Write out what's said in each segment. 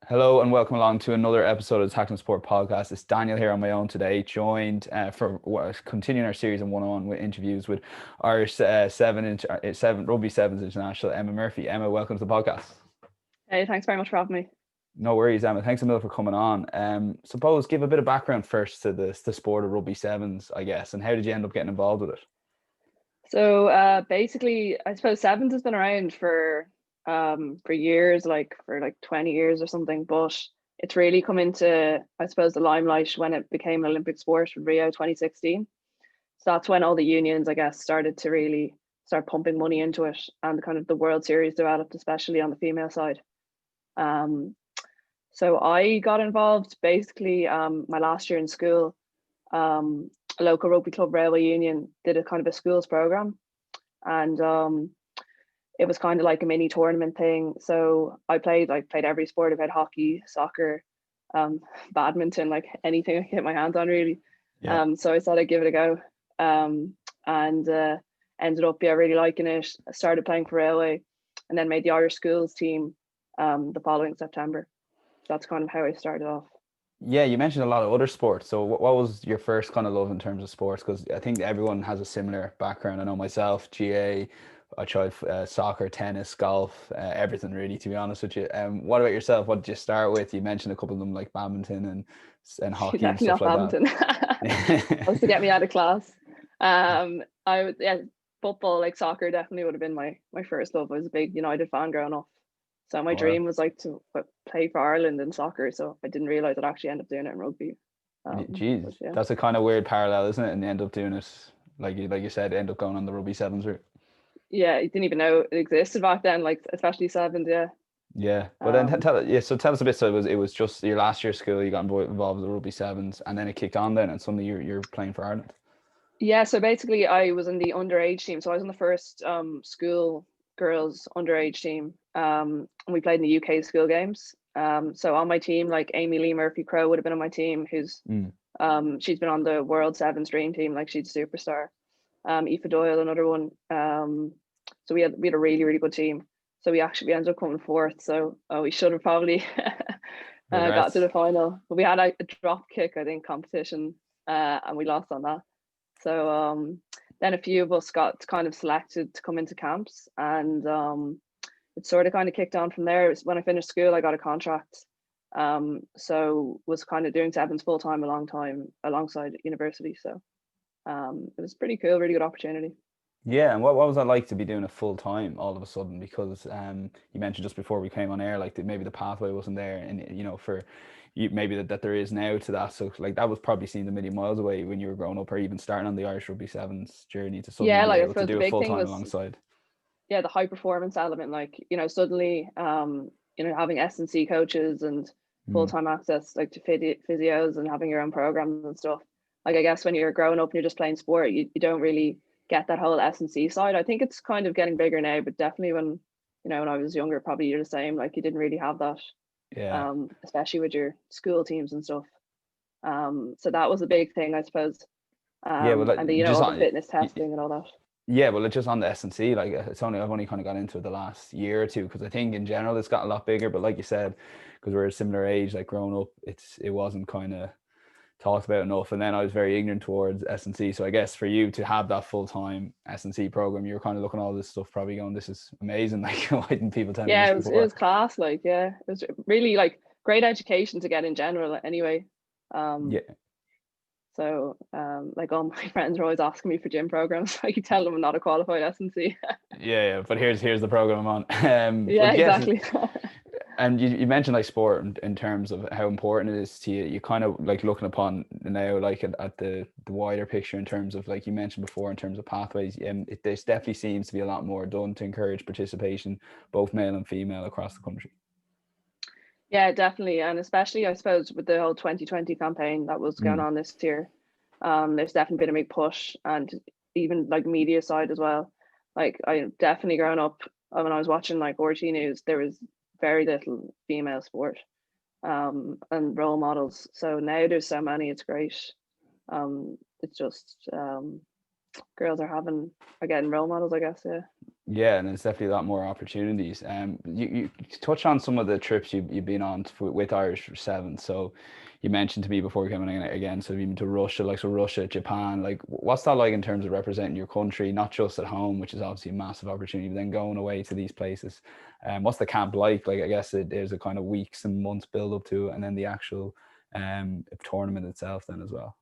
Hello and welcome along to another episode of the Tackling Sport podcast. It's Daniel here on my own today, joined continuing our series of one-on-one with interviews with Irish seven rugby sevens international Emma Murphy. Emma, welcome to the podcast. Hey, thanks very much for having me. No worries, Emma. Thanks a million for coming on. Suppose give a bit of background first to the sport of rugby sevens, I guess, and how did you end up getting involved with it? So basically, I suppose sevens has been around for years, for 20 years or something, but it's really come into, I suppose, the limelight when it became an Olympic sport with Rio 2016. So that's when all the unions, I guess, started to really start pumping money into it, and kind of the World Series developed, especially on the female side. So I got involved basically my last year in school. A local rugby club, Rugby Union, did a kind of a schools program, and it was kind of like a mini tournament thing. So I played every sport. I played hockey, soccer, badminton, like anything I could get my hands on, really. Yeah. So I thought I'd give it a go, and ended up really liking it. I started playing for Railway, and then made the Irish schools team the following September. That's kind of how I started off. Yeah, you mentioned a lot of other sports. So what was your first kind of love in terms of sports? Because I think everyone has a similar background. I know myself, GA, I tried soccer, tennis, golf, everything really, to be honest with you. What about yourself? What did you start with? You mentioned a couple of them like badminton and hockey and stuff like badminton. That was to get me out of class. Football, like soccer, definitely would have been my first love. I was a big United fan growing up. So my dream was like to play for Ireland in soccer. So I didn't realize I'd actually end up doing it in rugby. Jeez, that's a kind of weird parallel, isn't it? And you end up doing it, like you said, end up going on the rugby sevens route. Yeah, I didn't even know it existed back then, like especially sevens. Yeah. Yeah, but then tell us a bit. So it was just your last year of school, you got involved with the rugby sevens, and then it kicked on then, and suddenly you're playing for Ireland. Yeah, so basically I was in the underage team. So I was in the first school girls underage team. And we played in the UK school games. So on my team, like Amy Lee Murphy Crowe would have been on my team, who's she's been on the World Sevens Dream Team, like she's a superstar. Aoife Doyle, another one. So we had a really, really good team. So we ended up coming fourth. So we should have probably got to the final. But we had a drop kick, I think, competition, and we lost on that. So then a few of us got kind of selected to come into camps, and it sort of kind of kicked on from there. It was when I finished school, I got a contract. So was kind of doing sevens full time alongside university. So it was pretty cool, really good opportunity. Yeah, and what was that like to be doing it full time all of a sudden? Because you mentioned just before we came on air, like maybe the pathway wasn't there, and for you, maybe that there is now to that. So like that was probably seemed a million miles away when you were growing up, or even starting on the Irish Rugby Sevens journey to suddenly be able to do it full time alongside. Yeah, the high performance element, like suddenly having S&C coaches and full time access like to physios and having your own programs and stuff. Like I guess when you're growing up and you're just playing sport, you don't really get that whole S&C side. I think it's kind of getting bigger now, but definitely when I was younger, probably you're the same. Like you didn't really have that. Yeah. Especially with your school teams and stuff. So that was a big thing, I suppose. Yeah, well, and all the fitness testing and all that. Yeah, well, it's just on the S&C. Like I've only kind of got into it the last year or two, because I think in general it's got a lot bigger. But like you said, because we're a similar age, like growing up, it wasn't kind of talked about enough, and then I was very ignorant towards S&C. So I guess for you to have that full-time S&C program, you were kind of looking at all this stuff, probably going, "This is amazing!" Like, why didn't people tell me this before? It was class. Like, yeah, it was really like great education to get in general. Anyway, yeah. So, like all my friends are always asking me for gym programs. I can tell them I'm not a qualified S&C. yeah, but here's the program I'm on. Yeah, exactly. And you mentioned like sport in terms of how important it is to you. You kind of like looking upon now, like at the wider picture in terms of, like you mentioned before, in terms of pathways. There definitely seems to be a lot more done to encourage participation, both male and female, across the country. Yeah, definitely, and especially I suppose with the whole 2020 campaign that was going on this year, there's definitely been a big push, and even like media side as well. Like I definitely growing up when I was watching like RT News, there was very little female sport and role models. So now there's so many, it's great. It's just girls are getting role models, I guess. Yeah, and there's definitely a lot more opportunities. You touch on some of the trips you've been on with Irish Sevens. So you mentioned to me before we came in again, so you've been to Russia, like so Russia, Japan. Like, what's that like in terms of representing your country, not just at home, which is obviously a massive opportunity, but then going away to these places? What's the camp like? Like, I guess there's a kind of weeks and months build up to it, and then the actual tournament itself then as well.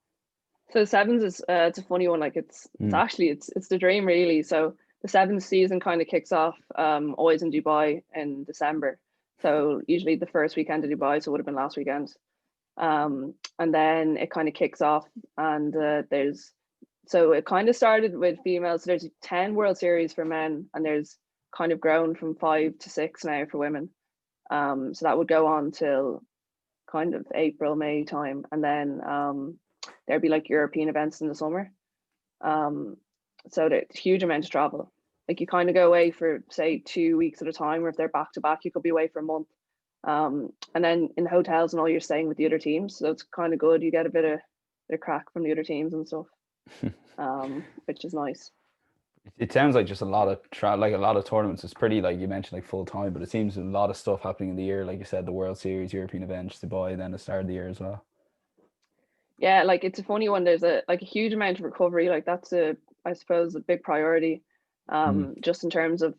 So sevens is it's a funny one. Like it's Mm. actually it's the dream really. So the sevens season kind of kicks off always in Dubai in December. So usually the first weekend of Dubai, so it would have been last weekend. And then it kind of kicks off, and there's so it kind of started with females. So there's 10 World Series for men, and there's kind of grown from 5 to 6 now for women. So that would go on till kind of April, May time, and then there'd be like European events in the summer. Um, so there's a huge amount of travel. Like you kind of go away for say 2 weeks at a time, or if they're back to back, you could be away for a month. And then in the hotels and all, you're staying with the other teams, so it's kind of good. You get a bit of crack from the other teams and stuff, which is nice. It sounds like just a lot of like a lot of tournaments. It's pretty like you mentioned like full time, but it seems a lot of stuff happening in the year. Like you said, the World Series, European events, Dubai, then the start of the year as well. Yeah, like it's a funny one. There's a like a huge amount of recovery. Like that's I suppose a big priority, Mm. just in terms of,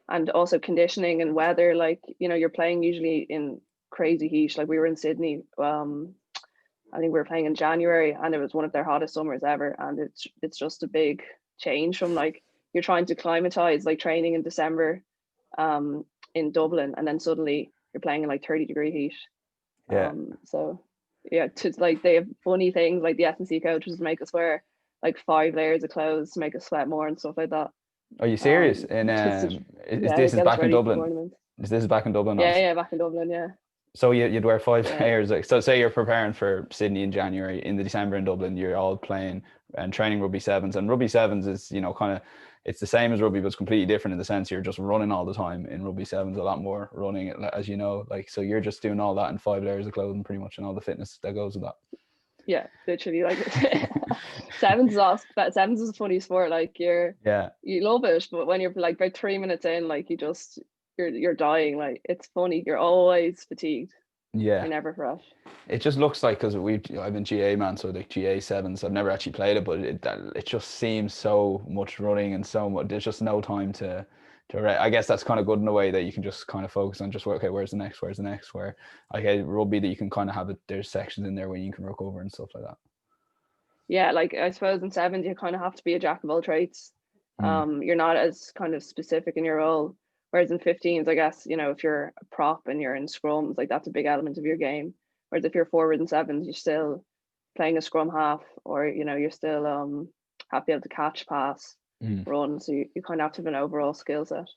and also conditioning and weather. Like you're playing usually in crazy heat. Like we were in Sydney. I think we were playing in January, and it was one of their hottest summers ever. And it's just a big change from like you're trying to climatize like training in December, um, in Dublin, and then suddenly you're playing in like 30-degree heat. Yeah. So yeah, to like they have funny things like the S&C coaches make us wear like 5 layers of clothes to make us sweat more and stuff like that. Are you serious? Just to, Is yeah, this is get us back in ready for Dublin? tournaments. Is this back in Dublin, Yeah, obviously? yeah, back in Dublin, yeah. So you'd wear five Yeah. layers. Like, so say you're preparing for Sydney in January, in the December in Dublin, you're all playing and training rugby sevens. And rugby sevens is, kind of, it's the same as rugby, but it's completely different in the sense you're just running all the time. In rugby sevens, a lot more running, as you know. Like, so you're just doing all that in 5 layers of clothing, pretty much, and all the fitness that goes with that. Yeah, literally like sevens is awesome. But sevens is a funny sport. Like Yeah. you love it, but when you're like about 3 minutes in, like you're dying. Like it's funny. You're always fatigued. Yeah. You're never fresh. It just looks like, because I've been GA man, so the GA sevens. I've never actually played it, but it just seems so much running and so much. There's just no time to. I guess that's kind of good in a way that you can just kind of focus on just okay, where's the next, where's the next. Where okay, rugby that you can kind of have it. There's sections in there where you can recover and stuff like that. Yeah, like I suppose in sevens you kind of have to be a jack of all trades. Mm. You're not as kind of specific in your role. Whereas in 15s, I guess, if you're a prop and you're in scrums, like that's a big element of your game. Whereas if you're forward in sevens, you're still playing a scrum half, or you're still have to be able to catch, pass, Mm. run. So you kind of have to have an overall skill set.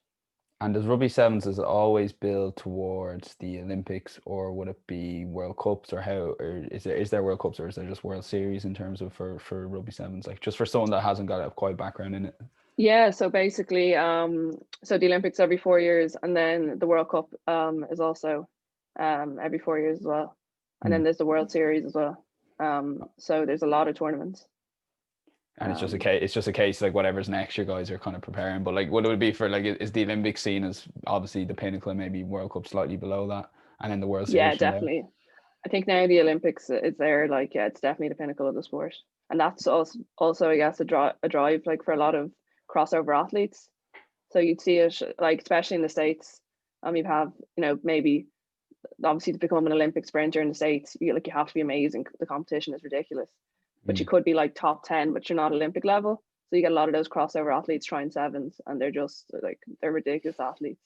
And does rugby sevens, is it always build towards the Olympics, or would it be World Cups, or how, or is there World Cups, or is there just World Series in terms of for rugby sevens, like just for someone that hasn't got a quite background in it? Yeah, so basically, so the Olympics every 4 years, and then the World Cup is also every 4 years as well, and then Mm. there's the World Series as well. So there's a lot of tournaments. And it's just a Um, case. It's just a case like whatever's next, you guys are kind of preparing. But like, what it would be for like, is the Olympics seen as obviously the pinnacle, and maybe World Cup slightly below that, and then the World yeah, Series from there? definitely. I think now the Olympics is there. Like, yeah, it's definitely the pinnacle of the sport, and that's also I guess a drive like for a lot of crossover athletes. So you'd see it like especially in the States. You have maybe obviously to become an Olympic sprinter in the States, you have to be amazing. The competition is ridiculous, but you Mm. could be like top 10, but you're not Olympic level. So you get a lot of those crossover athletes trying sevens, and they're just like they're ridiculous athletes.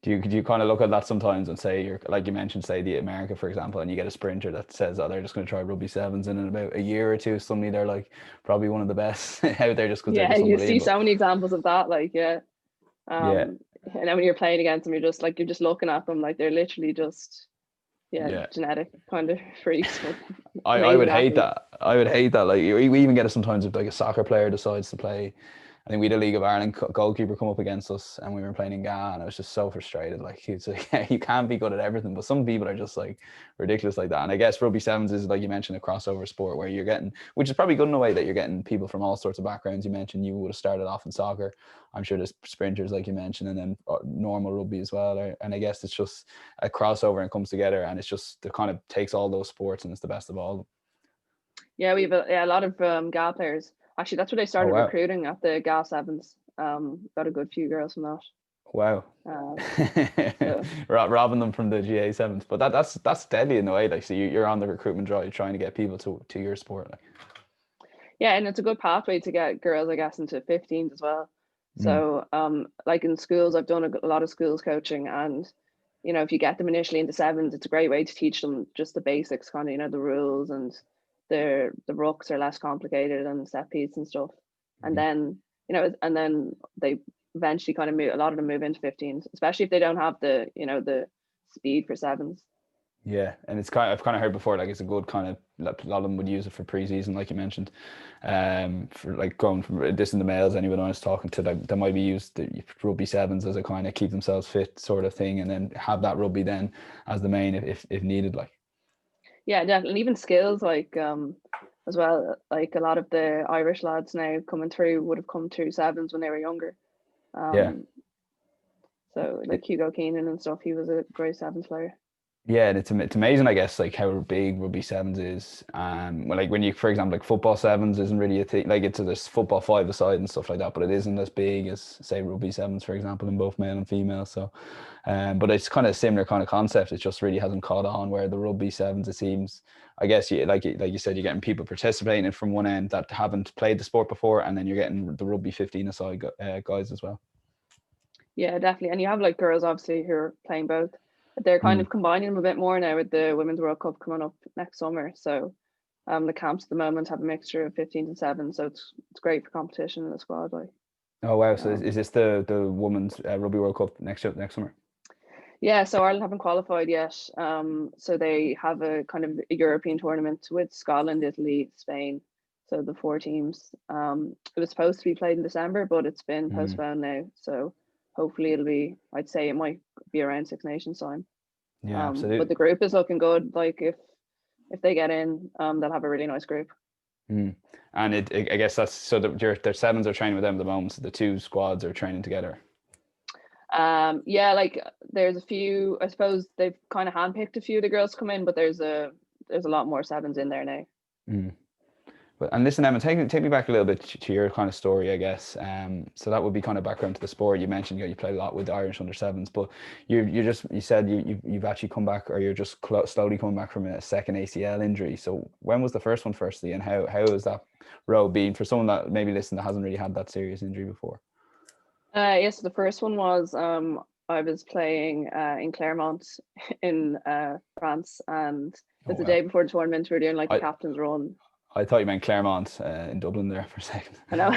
Do you kind of look at that sometimes and say you're like you mentioned, say the America for example, and you get a sprinter that says, oh, they're just going to try rugby sevens, and in about a year or two, suddenly they're like probably one of the best out there just because they're Yeah, just you see unbelievable. so many examples of that. Like, yeah, Yeah, and then when you're playing against them, you're just looking at them like they're literally just yeah. genetic kind of freaks, but I would amazing hate athletes. that. I would hate that. Like we even get it sometimes if like a soccer player decides to play I think we had a League of Ireland goalkeeper come up against us, and we were playing in Ghana, and I was just so frustrated. Like, he's like, yeah, you can't be good at everything, but some people are just like ridiculous like that. And I guess rugby sevens is, like you mentioned, a crossover sport where you're getting, which is probably good in a way, that you're getting people from all sorts of backgrounds. You mentioned you would have started off in soccer. I'm sure there's sprinters, like you mentioned, and then normal rugby as well. And I guess it's just a crossover and comes together, and it's just, it kind of takes all those sports and it's the best of all of them. Yeah, we have a lot of GA players. Actually, that's where they started recruiting, at the GA sevens. Got a good few girls from that. Wow. So. Robbing them from the GA sevens, but that's deadly in a way. Like, so you're on the recruitment drive, you're trying to get people to your sport. Like. Yeah, and it's a good pathway to get girls, I guess, into 15s as well. So, like in schools, I've done a lot of schools coaching, and if you get them initially into sevens, it's a great way to teach them just the basics, kind of, the rules, and the rucks are less complicated and set piece and stuff. And then and then they eventually kind of a lot of them move into 15s, especially if they don't have the the speed for sevens. Yeah, and it's I've kind of heard before, like, it's a good kind of, a lot of them would use it for pre-season, like you mentioned, for like going from this in the males. Anyone I was talking to, they might be used the rugby sevens as a kind of keep themselves fit sort of thing, and then have that rugby then as the main if needed, like. Yeah, definitely. And even skills, like as well, like a lot of the Irish lads now coming through would have come through sevens when they were younger. So like Hugo Keenan and stuff, he was a great sevens player. Yeah, and it's amazing, I guess, like how big rugby sevens is. Well, like when you, for example, like football sevens isn't really a thing. Like, there's football five-a-side and stuff like that, but it isn't as big as, say, rugby sevens, for example, in both male and female. So, but it's kind of a similar kind of concept. It just really hasn't caught on. Where the rugby sevens, it seems, I guess, like you said, you're getting people participating from one end that haven't played the sport before, and then you're getting the rugby 15-a-side guys as well. Yeah, definitely. And you have like girls obviously who are playing both. They're kind of combining them a bit more now with the Women's World Cup coming up next summer. So the camps at the moment have a mixture of 15 and 7. So it's great for competition in the squad. Like. Oh wow! So is this the Women's Rugby World Cup next summer? Yeah, so Ireland haven't qualified yet. So they have a kind of a European tournament with Scotland, Italy, Spain. So the 4 teams. It was supposed to be played in December, but it's been postponed now. So hopefully it'll be, I'd say it might be around Six Nations time. Yeah, absolutely. But the group is looking good. Like if they get in, they'll have a really nice group. And I guess that's, so their sevens are training with them at the moment. So the 2 squads are training together. Yeah, like there's a few, I suppose they've kind of handpicked a few of the girls to come in, but there's a lot more sevens in there now. And listen, Emma, take me back a little bit to your kind of story, I guess. So that would be kind of background to the sport. You mentioned you played a lot with the Irish under sevens, but you said you've actually come back, or you're just slowly coming back from a second ACL injury. So when was the first one, firstly, and how has that road been for someone that maybe that hasn't really had that serious injury before? Yes, the first one was I was playing in Clermont in France, and it's the day before the tournament. We were doing like the captain's run. I thought you meant Clermont in Dublin there for a second. I know.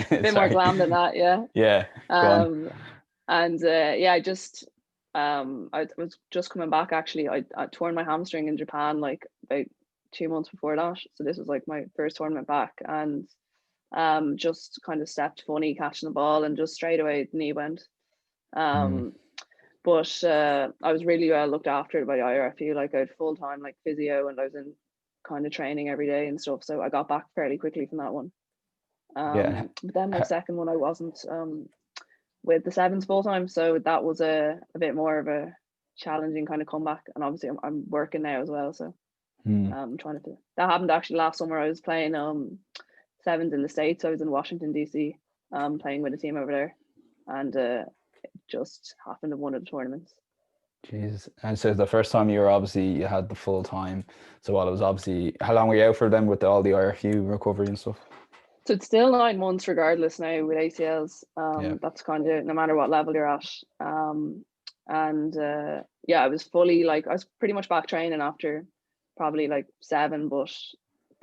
A bit more glam than that, yeah. Yeah. And yeah, I was just coming back actually. I torn my hamstring in Japan like about 2 months before that. So this was like my first tournament back, and just kind of stepped funny catching the ball, and just straight away the knee went. But I was really well looked after by IR. I feel like I had full time like physio, and I was in kind of training every day and stuff. So I got back fairly quickly from that one. But then my second one, I wasn't with the sevens full time. So that was a bit more of a challenging kind of comeback. And obviously I'm working now as well. So I'm trying to, that happened actually last summer. I was playing sevens in the States. I was in Washington, DC, playing with a team over there. And it just happened in one of the tournaments. Jesus. And so the first time you had the full time. So while it was obviously, how long were you out for them with all the IRFU recovery and stuff? So it's still 9 months regardless now with ACLs. That's kind of no matter what level you're at. Yeah, I was fully I was pretty much back training after probably like 7, but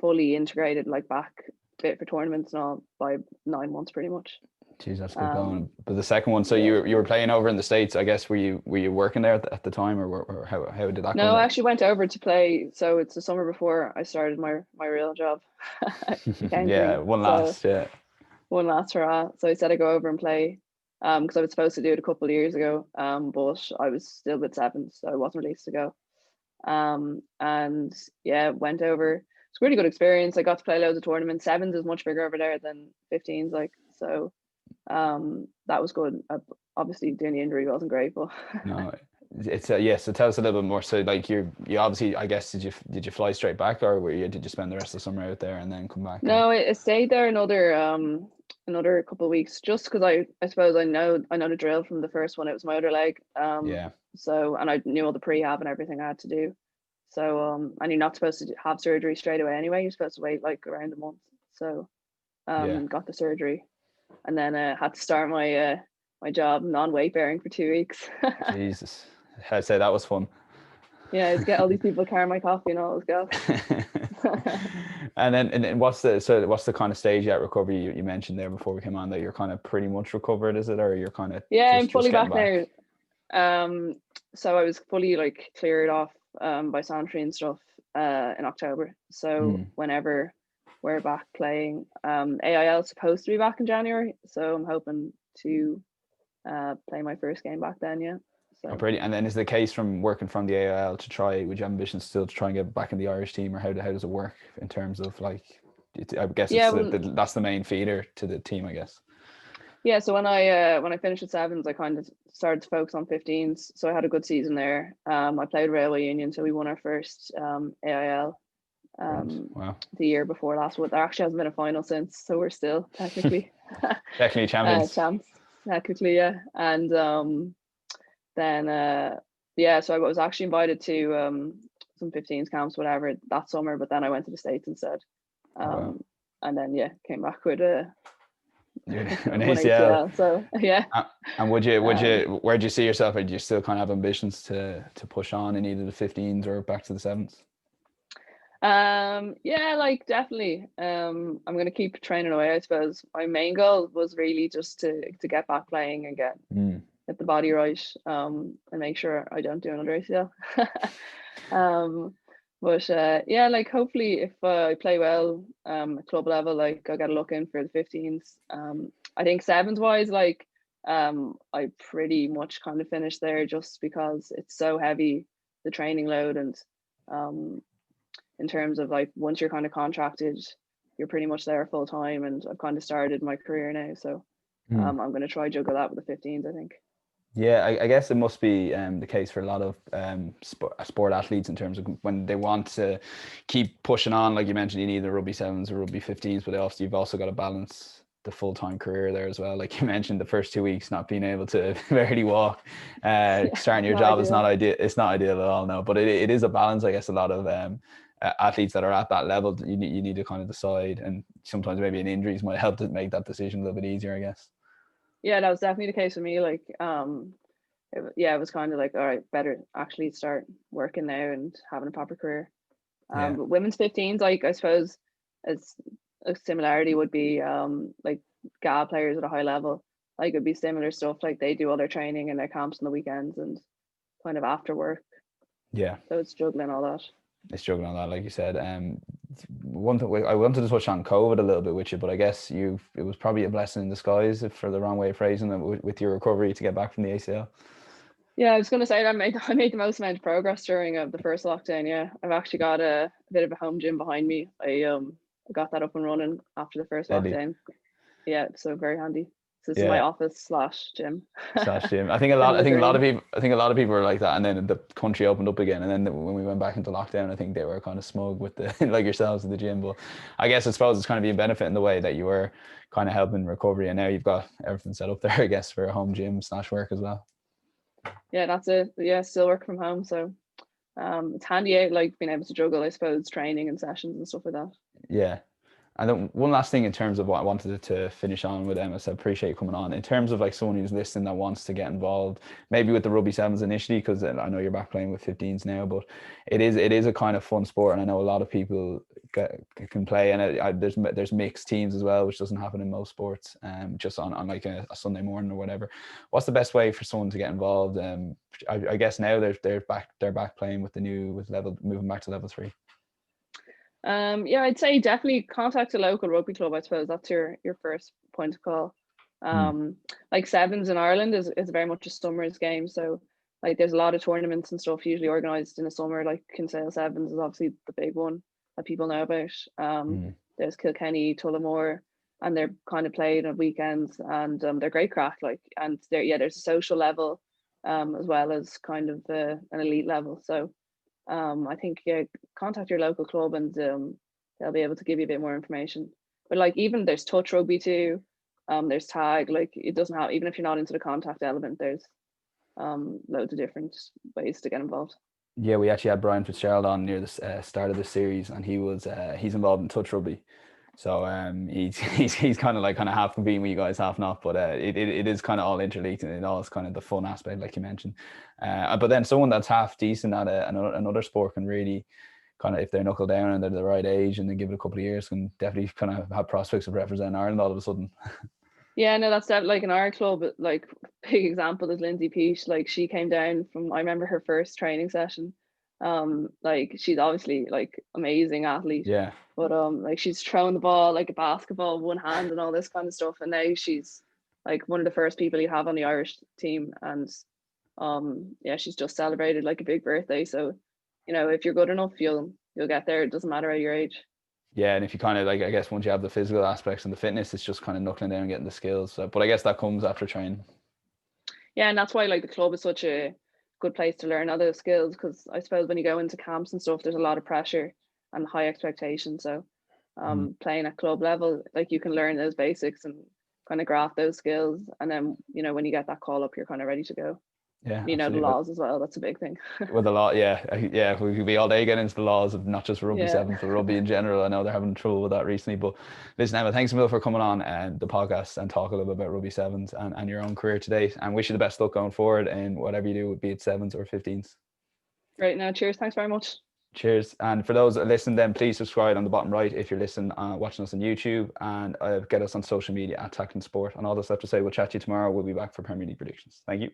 fully integrated back fit for tournaments and all by 9 months pretty much. Jeez, that's good going. But the second one, so you were playing over in the States, I guess. Were you working there at the time, or how did that go? No, I actually went over to play. So it's the summer before I started my real job. Yeah, one last, yeah. one last hurrah. So I said I'd go over and play, because I was supposed to do it a couple of years ago, but I was still with sevens, so I wasn't released to go. And yeah, went over. It's a really good experience. I got to play loads of tournaments. Sevens is much bigger over there than 15s, like, so that was good. Obviously doing the injury wasn't great, but No, it's yeah. So tell us a little bit more. So like you obviously, I guess, did you fly straight back, or did you spend the rest of the summer out there and then come back? no, I stayed there another couple of weeks, just because I suppose I know the drill from the first one. It was my other leg. Yeah. So, and I knew all the prehab and everything I had to do. So and you're not supposed to have surgery straight away anyway. You're supposed to wait like around a month. So Yeah. got the surgery, and then had to start my my job non-weight bearing for 2 weeks. Jesus, I'd say that was fun. Yeah, I'd get all these people carrying my coffee and all this go. And then what's the kind of stage at recovery you mentioned there before we came on, that you're kind of pretty much recovered, is it, or you're kind of Yeah, I'm just fully back getting now. So I was fully like cleared off by Santry and stuff in October. So whenever we're back playing, AIL is supposed to be back in January. So I'm hoping to play my first game back then. Yeah. So. Oh, brilliant. And then is the case from working from the AIL to try, would you have ambitions still to try and get back in the Irish team, or how does it work in terms of like, I guess yeah, that's the main feeder to the team, I guess. Yeah, so when I finished at sevens, I kind of started to focus on 15s. So I had a good season there. I played Railway Union, so we won our first AIL Wow. the year before last. But there actually hasn't been a final since, so we're still technically champions. Champs, technically, yeah. And then yeah, so I was actually invited to some 15s camps, whatever, that summer. But then I went to the States instead, Wow. and then yeah, came back with an ACL. So yeah. And where'd you see yourself? Or do you still kind of have ambitions to push on in either the 15s or back to the sevens? Yeah, like definitely. I'm gonna keep training away, I suppose. My main goal was really just to get back playing and get the body right, and make sure I don't do another ACL. But yeah, like hopefully if I play well at club level, like I'll get a look in for the 15s. I think sevens wise, like I pretty much kind of finished there, just because it's so heavy, the training load, and in terms of like once you're kind of contracted, you're pretty much there full time, and I've kind of started my career now, so I'm going to try juggle that with the 15s, I think. Yeah, I guess it must be the case for a lot of sport athletes, in terms of when they want to keep pushing on. Like you mentioned, you need the rugby sevens or rugby 15s, but you've also got to balance the full-time career there as well. Like you mentioned, the first 2 weeks not being able to barely walk, starting your job is not ideal. It's not ideal at all, no. But it is a balance. I guess a lot of athletes that are at that level, you need to kind of decide, and sometimes maybe an injuries might help to make that decision a little bit easier, I guess. Yeah, that was definitely the case for me. Like, it was kind of like, all right, better actually start working now and having a proper career. But women's 15s, like I suppose, as a similarity would be like GA players at a high level. Like it'd be similar stuff. Like they do all their training and their camps on the weekends and kind of after work. Yeah. So it's juggling all that. It's juggling all that, like you said. One thing I wanted to touch on COVID a little bit with you, but I guess it was probably a blessing in disguise, for the wrong way of phrasing it, with your recovery to get back from the ACL. Yeah, I was going to say that I made the most amount of progress during the first lockdown. Yeah, I've actually got a bit of a home gym behind me. I got that up and running after the first lockdown. Yeah, so very handy. So this is my office / gym. /gym. I think a lot of people were like that, and then the country opened up again, and then when we went back into lockdown, I think they were kind of smug with the like yourselves at the gym. But I guess I suppose it's kind of been a benefit in the way that you were kind of helping recovery, and now you've got everything set up there, I guess, for a home gym / work as well. Yeah, that's it. Yeah, still work from home, so it's handy out, like being able to juggle, I suppose, training and sessions and stuff like that. Yeah. And then one last thing in terms of what I wanted to finish on with, Emma, so I appreciate you coming on. In terms of like someone who's listening that wants to get involved, maybe with the rugby sevens initially, because I know you're back playing with 15s now, but it is a kind of fun sport, and I know a lot of people can play, and there's mixed teams as well, which doesn't happen in most sports. Just on like a Sunday morning or whatever. What's the best way for someone to get involved? I guess now they're back playing with moving back to level 3. Yeah, I'd say definitely contact a local rugby club. I suppose that's your first point of call. Mm. Like sevens in Ireland is very much a summers game, so like there's a lot of tournaments and stuff usually organised in the summer. Like Kinsale Sevens is obviously the big one that people know about. Mm. There's Kilkenny, Tullamore, and they're kind of played on weekends, and they're great crack. Like, and there's a social level, as well as kind of an elite level. So I think contact your local club and they'll be able to give you a bit more information. But like even there's touch rugby too. There's tag. Like it doesn't have, even if you're not into the contact element, there's loads of different ways to get involved. Yeah, we actually had Brian Fitzgerald on near the start of the series, and he's involved in touch rugby. So he's kind of half competing with you guys, half not. But it is kind of all interlinked, and it all is kind of the fun aspect, like you mentioned. But then someone that's half decent at another sport can really kind of, if they knuckle down and they're the right age and they give it a couple of years, can definitely kind of have prospects of representing Ireland all of a sudden. Yeah, no, that's definitely like in our club. Like big example is Lindsay Peach. Like she came down from, I remember her first training session. Like she's obviously like amazing athlete, Yeah. but like she's throwing the ball like a basketball with one hand and all this kind of stuff. And now she's like one of the first people you have on the Irish team. And yeah, she's just celebrated like a big birthday. So, if you're good enough, you'll get there. It doesn't matter at your age. Yeah, and if you kind of like, I guess once you have the physical aspects and the fitness, it's just kind of knuckling down and getting the skills. So, but I guess that comes after training. Yeah, and that's why like the club is such a good place to learn other skills, because I suppose when you go into camps and stuff, there's a lot of pressure and high expectations. So Mm. playing at club level, like you can learn those basics and kind of graft those skills, and then when you get that call up, you're kind of ready to go. Yeah, The absolutely. laws as well, that's a big thing. With a lot, yeah, we could be all day getting into the laws of not just rugby Yeah, sevens, but rugby in general. I know they're having trouble with that recently. But listen, Emma, thanks a million for coming on and the podcast and talk a little bit about rugby sevens and your own career today. And wish you the best luck going forward in whatever you do, be it sevens or 15s. right now, cheers, thanks very much. Cheers. And for those that listen, then please subscribe on the bottom right if you're listening, watching us on YouTube, and get us on social media at Tackling Sport. And all this stuff to say, we'll chat to you tomorrow. We'll be back for Premier League predictions. Thank you.